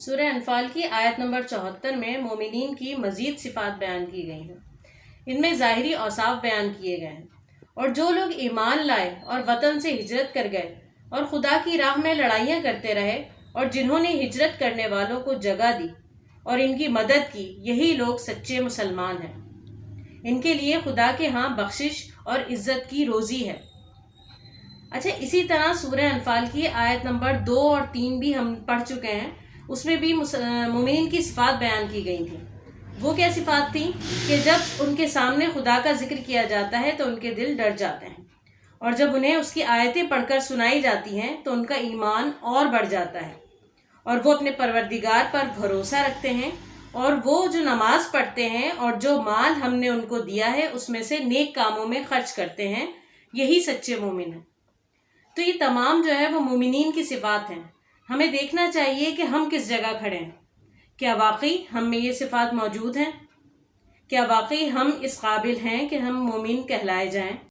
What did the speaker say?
سورہ انفال کی آیت نمبر 74 میں مومنین کی مزید صفات بیان کی گئی ہیں۔ ان میں ظاہری اوصاف بیان کیے گئے ہیں، اور جو لوگ ایمان لائے اور وطن سے ہجرت کر گئے اور خدا کی راہ میں لڑائیاں کرتے رہے، اور جنہوں نے ہجرت کرنے والوں کو جگہ دی اور ان کی مدد کی، یہی لوگ سچے مسلمان ہیں۔ ان کے لیے خدا کے ہاں بخشش اور عزت کی روزی ہے۔ اچھا، اسی طرح سورہ انفال کی آیت نمبر 2 اور 3 بھی ہم پڑھ چکے ہیں، اس میں بھی مومنین کی صفات بیان کی گئی تھیں۔ وہ کیا صفات تھیں کہ جب ان کے سامنے خدا کا ذکر کیا جاتا ہے تو ان کے دل ڈر جاتے ہیں، اور جب انہیں اس کی آیتیں پڑھ کر سنائی جاتی ہیں تو ان کا ایمان اور بڑھ جاتا ہے، اور وہ اپنے پروردگار پر بھروسہ رکھتے ہیں، اور وہ جو نماز پڑھتے ہیں اور جو مال ہم نے ان کو دیا ہے اس میں سے نیک کاموں میں خرچ کرتے ہیں، یہی سچے مومن ہیں۔ تو یہ تمام جو ہے وہ مومنین کی صفات ہیں۔ ہمیں دیکھنا چاہیے کہ ہم کس جگہ کھڑے ہیں۔ کیا واقعی ہم میں یہ صفات موجود ہیں؟ کیا واقعی ہم اس قابل ہیں کہ ہم مومن کہلائے جائیں؟